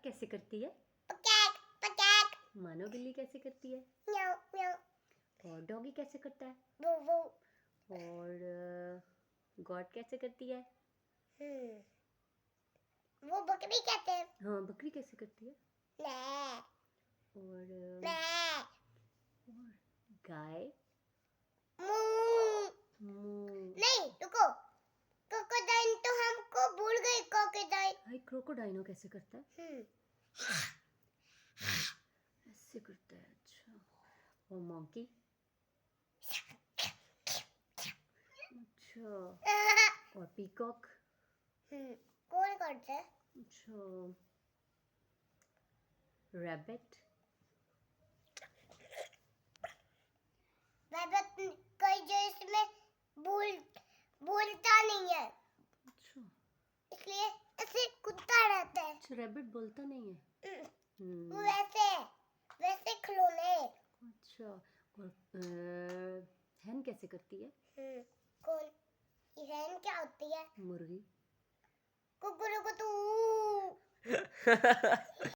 कैसे करती है? पकैक पकैक। मानो बिल्ली कैसे करती है? म्याऊ म्याऊ। और डॉगी कैसे करता है? वो वो। और गॉड कैसे करती है? वो बकरी कहते हैं। हाँ, बकरी कैसे करती है? मैं और मैं गाय? मूँ। नहीं रुको, क्रोकोडाइल तो हमको भूल गए। क्रोकोडाइल भाई क्रोकोडाइनो कैसे करता है? ऐसे करता है, अच्छा। और मॉन्की? अच्छा। और पीकॉक? कौन करता है? अच्छा। रैबिट? रैबिट कई जगह में बोलता नहीं है, अच्छा। इसलिए ऐसे कुत्ता रहता है। अच्छा, रैबिट बोलता नहीं है। वो वैसे खिलौने। अच्छा। और हैन कैसे करती है? कौन? ये हैन क्या होती है? मुर्गी। कुकुर को तू